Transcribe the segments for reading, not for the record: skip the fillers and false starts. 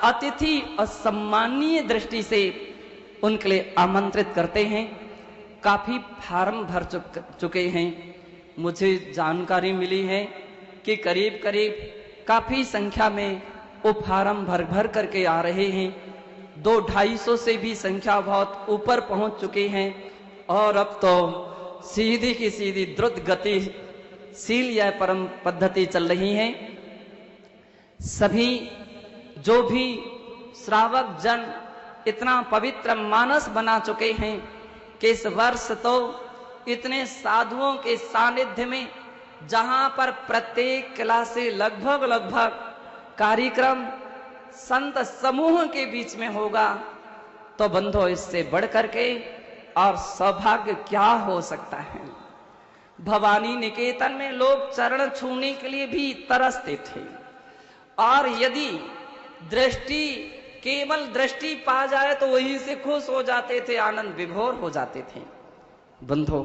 अतिथि और सम्मानीय दृष्टि से उनके लिए आमंत्रित करते हैं। काफी फार्म भर चुके हैं। मुझे जानकारी मिली है कि करीब करीब काफी संख्या में वो फार्म भर भर करके आ रहे हैं। 200-250 से भी संख्या बहुत ऊपर पहुंच चुके हैं और अब तो सीधी की सीधी द्रुत गति शील या परम पद्धति चल रही है। सभी जो भी श्रावक जन इतना पवित्र मानस बना चुके हैं कि इस वर्ष तो इतने साधुओं के सानिध्य में, जहां पर प्रत्येक क्लास से लगभग कार्यक्रम संत समूह के बीच में होगा, तो बंधो इससे बढ़ करके और सौभाग्य क्या हो सकता है। भवानी निकेतन में लोग चरण छूने के लिए भी तरसते थे और यदि दृष्टि, केवल दृष्टि पा जाए तो वहीं से खुश हो जाते थे, आनंद विभोर हो जाते थे। बंधो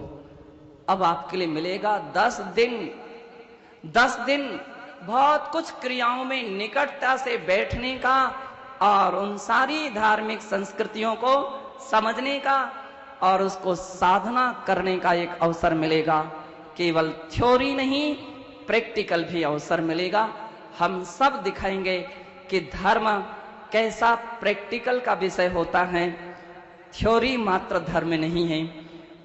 अब आपके लिए मिलेगा 10 दिन बहुत कुछ क्रियाओं में निकटता से बैठने का और उन सारी धार्मिक संस्कृतियों को समझने का और उसको साधना करने का एक अवसर मिलेगा। केवल थ्योरी नहीं, प्रैक्टिकल भी अवसर मिलेगा। हम सब दिखाएंगे कि धर्म कैसा प्रैक्टिकल का विषय होता है, थ्योरी मात्र धर्म नहीं है।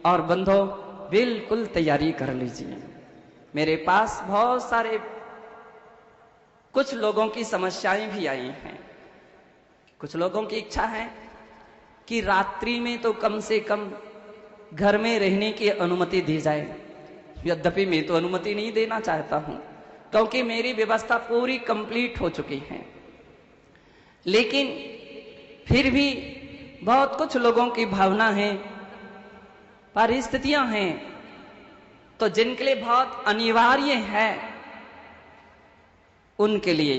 और बंधो बिल्कुल तैयारी कर लीजिए। मेरे पास बहुत सारे कुछ लोगों की समस्याएं भी आई हैं। कुछ लोगों की इच्छा है कि रात्रि में तो कम से कम घर में रहने की अनुमति दी जाए। यद्यपि मैं तो अनुमति नहीं देना चाहता हूं, क्योंकि मेरी व्यवस्था पूरी कंप्लीट हो चुकी है। लेकिन फिर भी बहुत कुछ लोगों की भावना है, परिस्थितियां हैं, तो जिनके लिए बहुत अनिवार्य है उनके लिए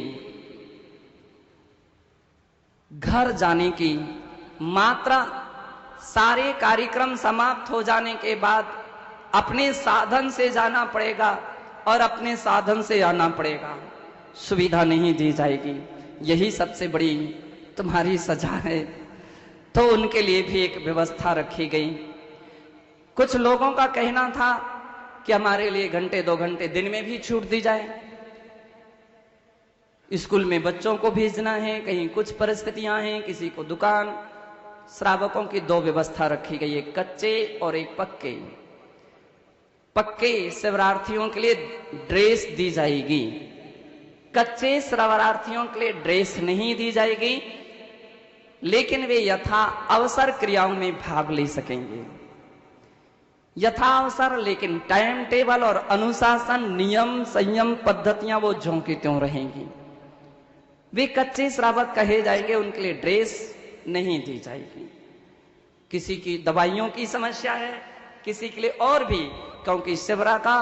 घर जाने की मात्रा, सारे कार्यक्रम समाप्त हो जाने के बाद अपने साधन से जाना पड़ेगा और अपने साधन से आना पड़ेगा, सुविधा नहीं दी जाएगी। यही सबसे बड़ी तुम्हारी सजा है। तो उनके लिए भी एक व्यवस्था रखी गई। कुछ लोगों का कहना था कि हमारे लिए 1-2 घंटे दिन में भी छूट दी जाए। स्कूल में बच्चों को भेजना है, कहीं कुछ परिस्थितियां हैं, किसी को दुकान। श्रावकों की 2 व्यवस्था रखी गई, एक कच्चे और एक पक्के। पक्के शिवरार्थियों के लिए ड्रेस दी जाएगी, कच्चे शिवरार्थियों के लिए ड्रेस नहीं दी जाएगी, लेकिन वे यथा अवसर क्रियाओं में भाग ले सकेंगे। यथा अवसर, लेकिन टाइम टेबल और अनुशासन, नियम, संयम, पद्धतियां वो ज्यों की त्यों रहेंगी। वे कच्चे श्रावक कहे जाएंगे, उनके लिए ड्रेस नहीं दी जाएगी। किसी की दवाइयों की समस्या है, किसी के लिए और भी, क्योंकि शिवरा का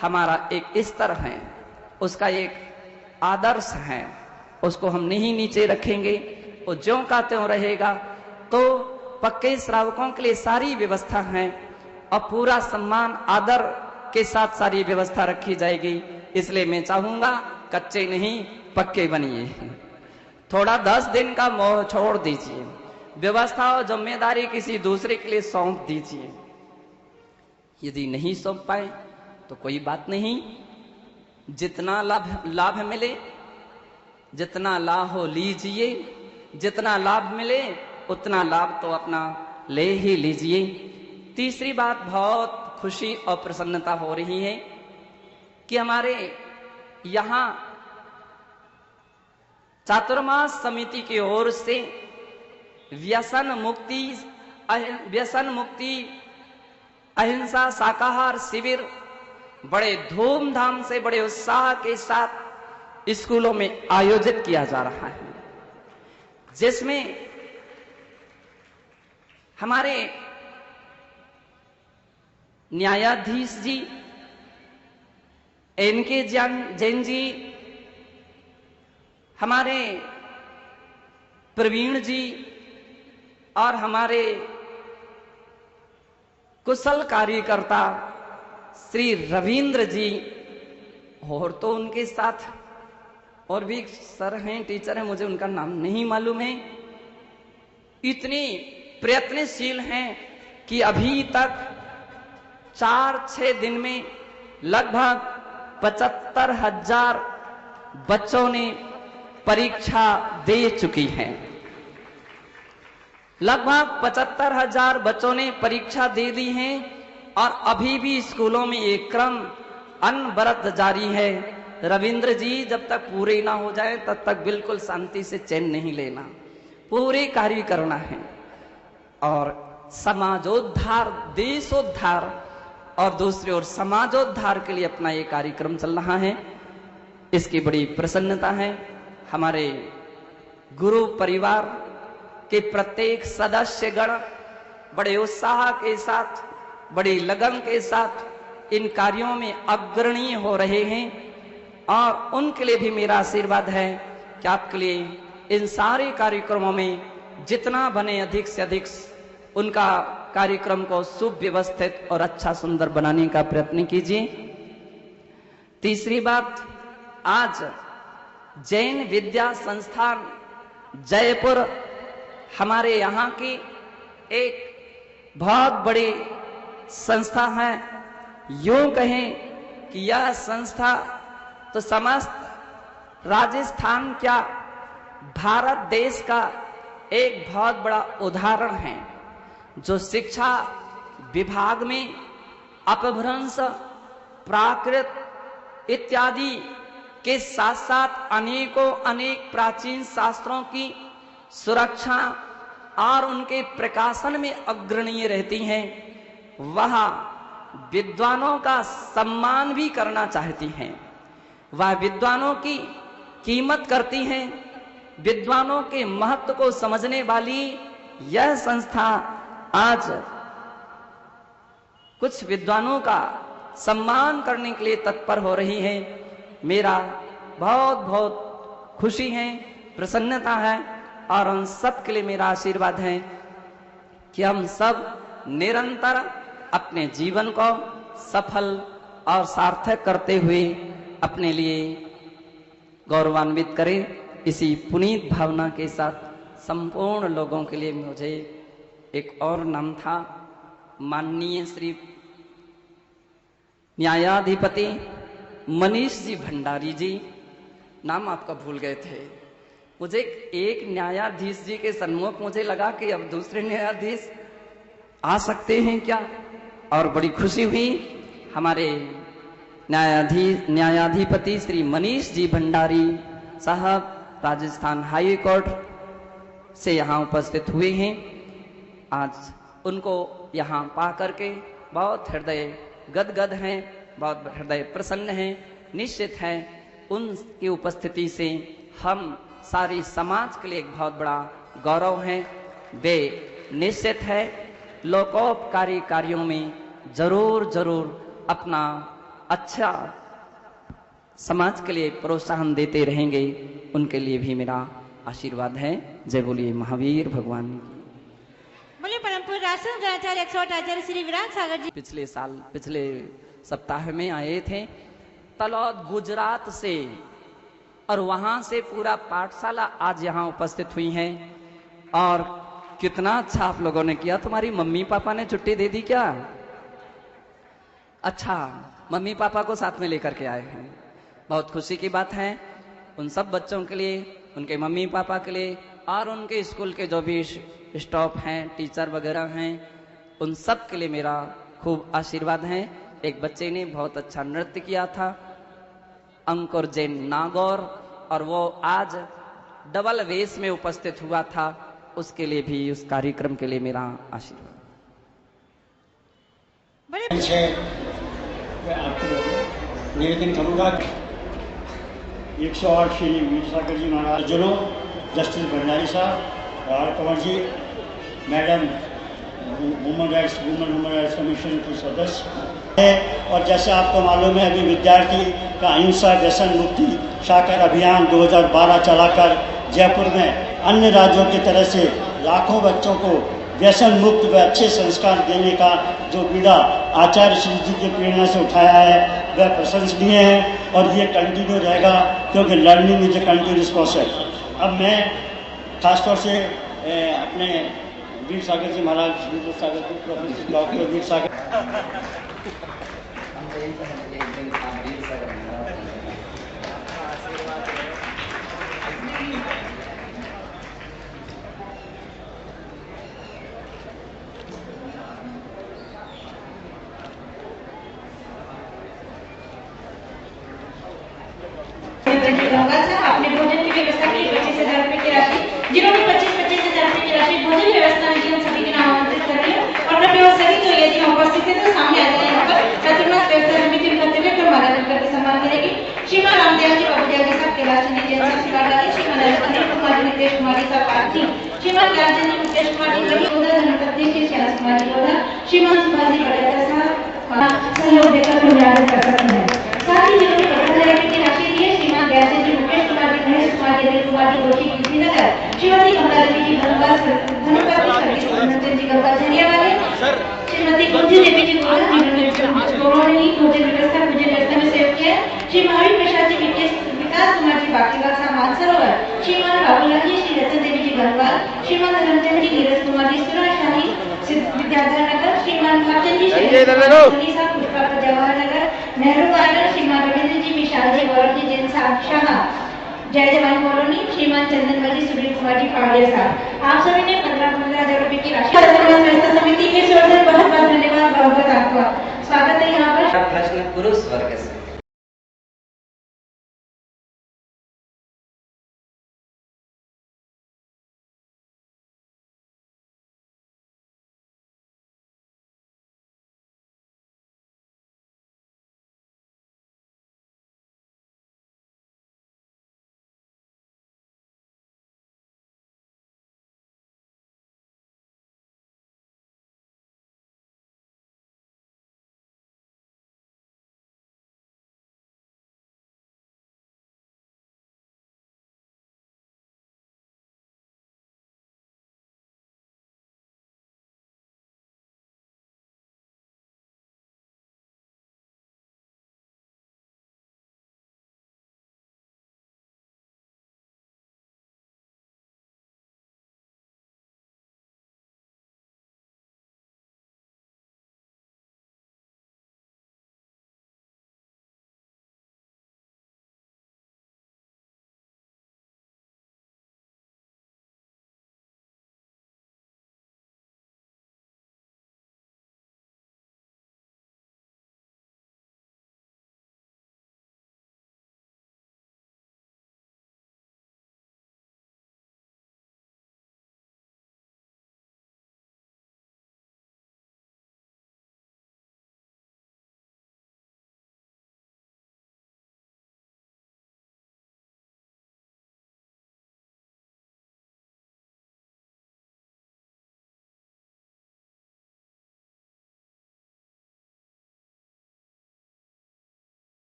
हमारा एक स्तर है, उसका एक आदर्श है, उसको हम नहीं नीचे रखेंगे, वो ज्यों का त्यों रहेगा। तो पक्के श्रावकों के लिए सारी व्यवस्था है और पूरा सम्मान आदर के साथ सारी व्यवस्था रखी जाएगी। इसलिए मैं चाहूंगा कच्चे नहीं पक्के बनिए। थोड़ा 10 दिन का मोह छोड़ दीजिए, व्यवस्था और जिम्मेदारी किसी दूसरे के लिए सौंप दीजिए। यदि नहीं सौंप पाए तो कोई बात नहीं, जितना लाभ मिले, जितना लाभ हो लीजिए, जितना लाभ मिले उतना लाभ तो अपना ले ही लीजिए। तीसरी बात, बहुत खुशी और प्रसन्नता हो रही है कि हमारे यहां चातुर्मास समिति की ओर से व्यसन मुक्ति अहिंसा शाकाहार शिविर बड़े धूमधाम से, बड़े उत्साह के साथ स्कूलों में आयोजित किया जा रहा है, जिसमें हमारे न्यायाधीश जी एनके जैन जी, हमारे प्रवीण जी और हमारे कुशल कार्यकर्ता श्री रविंद्र जी, और तो उनके साथ और भी सर हैं, टीचर हैं, मुझे उनका नाम नहीं मालूम है, इतनी प्रयत्नशील हैं कि अभी तक 4-6 दिन में लगभग 75,000 बच्चों ने परीक्षा दे चुकी हैं। लगभग 75,000 बच्चों ने परीक्षा दे दी है और अभी भी स्कूलों में ये क्रम अनवरत जारी है। रविंद्र जी, जब तक पूरे ना हो जाए तब तक बिल्कुल शांति से चैन नहीं लेना, पूरे कार्य करना है और समाजोद्धार, देशोद्धार और दूसरी ओर समाजोद्धार के लिए अपना ये कार्यक्रम चल रहा है। इसकी बड़ी प्रसन्नता है। हमारे गुरु परिवार के प्रत्येक सदस्यगण बड़े उत्साह के साथ, बड़ी लगन के साथ इन कार्यों में अग्रणी हो रहे हैं और उनके लिए भी मेरा आशीर्वाद है कि आपके लिए इन सारे कार्यक्रमों में जितना बने अधिक से अधिक उनका कार्यक्रम को सुव्यवस्थित और अच्छा सुंदर बनाने का प्रयत्न कीजिए। तीसरी बात, आज जैन विद्या संस्थान जयपुर हमारे यहाँ की एक बहुत बड़ी संस्था है। यूं कहें कि यह संस्था तो समस्त राजस्थान क्या भारत देश का एक बहुत बड़ा उदाहरण है, जो शिक्षा विभाग में अपभ्रंश, प्राकृत इत्यादि के साथ साथ अनेक प्राचीन शास्त्रों की सुरक्षा और उनके प्रकाशन में अग्रणीय रहती हैं। वह विद्वानों का सम्मान भी करना चाहती हैं, वह विद्वानों की कीमत करती हैं। विद्वानों के महत्व को समझने वाली यह संस्था आज कुछ विद्वानों का सम्मान करने के लिए तत्पर हो रही है। मेरा बहुत बहुत खुशी है, प्रसन्नता है और उन सब के लिए मेरा आशीर्वाद है कि हम सब निरंतर अपने जीवन को सफल और सार्थक करते हुए अपने लिए गौरवान्वित करें। इसी पुनीत भावना के साथ संपूर्ण लोगों के लिए मुझे एक और नाम था, माननीय श्री न्यायाधिपति मनीष जी भंडारी जी, नाम आपका भूल गए थे। मुझे एक न्यायाधीश जी के सन्मुख मुझे लगा कि अब दूसरे न्यायाधीश आ सकते हैं क्या, और बड़ी खुशी हुई। हमारे न्यायाधिपति श्री मनीष जी भंडारी साहब राजस्थान हाई कोर्ट से यहाँ उपस्थित हुए हैं। आज उनको यहाँ पा करके बहुत हृदय गदगद हैं, बहुत हृदय प्रसन्न हैं। निश्चित है उनकी उपस्थिति से हम सारी समाज के लिए एक बहुत बड़ा गौरव है। वे निश्चित है लोकोपकारी कार्यों में जरूर जरूर अपना अच्छा समाज के लिए प्रोत्साहन देते रहेंगे। उनके लिए भी मेरा आशीर्वाद है। जय बोलिए महावीर भगवान की। बोलिए परम पूज्य राष्ट्र ग्रहाचार्य 108 आचार्य श्री विराट सागर जी पिछले सप्ताह में आए थे तलौद गुजरात से, और वहां से पूरा पाठशाला आज यहाँ उपस्थित हुई है। और कितना अच्छा आप लोगों ने किया। तुम्हारी मम्मी पापा ने छुट्टी दे दी क्या? अच्छा, मम्मी पापा को साथ में लेकर के आए हैं, बहुत खुशी की बात है। उन सब बच्चों के लिए, उनके मम्मी पापा के लिए और उनके स्कूल के जो भी स्टाफ हैं, टीचर वगैरह हैं, उन सब के लिए मेरा खूब आशीर्वाद है। एक बच्चे ने बहुत अच्छा नृत्य किया था, अंकुर जैन नागौर, और वो आज डबल वेश में उपस्थित हुआ था। उसके लिए भी, उस कार्यक्रम के लिए मेरा आशीर्वाद। निवेदन करूंगा 108 श्री वीरसागर जी महाराज जुलो, जस्टिस भंडारी साहब, R Kanwar ji, madam women rights commission की सदस्य है। और जैसे आपको मालूम है, अभी विद्यार्थी का अहिंसा व्यसन मुक्ति साकार अभियान 2012 चलाकर जयपुर में अन्य राज्यों की तरह से लाखों बच्चों को व्यसन मुक्त व अच्छे संस्कार देने का जो बीड़ा आचार्य श्री जी की प्रेरणा से उठाया है, वह प्रशंसनीय है और ये कंटिन्यू रहेगा, क्योंकि learning is a continuous process. अब मैं खासतौर से अपने वीर सागर जी महाराज, प्रोफेसर डॉक्टर वीर सागर आपने भोजन की व्यवस्था की 25,000 रुपए की राशि, जिन्होंने 25,000 रुपए की राशि भोजन व्यवस्था में की, उन सभी के नाम आमंत्रित करिए और कृपया वो सभी जो यदि उपस्थित है तो सामने आ जाए। यहाँ पर प्रतिमा व्यवस्था समिति करते हुए क्रम आधारित करके सम्मान करेगी। श्रीमान रामदेव जी, बाबू जी साहब, कैलाश चंद्र जी साहब, शिवाजी, श्रीमान अनिल कुमार जी, नितेश कुमार जी साहब पार्थी, श्रीमान ज्ञानचंद जी, मुकेश कुमार जी बड़ी उधर, धनपति श्री कैलाश कुमार जी उधर, श्रीमान सुभाष जी पटेल साहब सहयोग देकर पुनरावृत्त कर सकते हैं। साथ ही जिन्होंने 15,000 रुपए की राशि दी है, श्रीमान ज्ञानचंद जी, मुकेश कुमार जी, महेश कुमार जी, अनिल कुमार जी दोषी कुशीनगर, श्रीमती कमला देवी जी धनपति धनपति जी गंगा झरिया वाले, श्रीमती कुंजी देवी जी गोरा, जिन्होंने ही भोजन व्यवस्था में सहयोग किया, श्री महावीर प्रसाद जी, विकास कुमार जी बाकीबाग साहब मानसरोवर, श्रीमान बाबूलाल जी, श्री रतन देवी जी गंगवाल, श्रीमान धर्मचंद जी, नीरज कुमार जी सुराशाही विद्याधर नगर, श्रीमान भागचंद जी, श्री साहब पुष्पा जवाहर नगर, नेहरू गार्डन, श्रीमान रविंद्र जी, विशाल जी, गौरव जी, जैन साहब शाह, जय जवान कॉलोनी, श्रीमान चंदन जी, सुनील कुमार जी पाड़िया साहब। आप सभी ने 15,000 रुपए की राशि व्यवस्था समिति की ओर से बहुत बहुत धन्यवाद, बहुत बहुत आपका स्वागत है यहाँ पर। प्रश्न पुरुष वर्ग से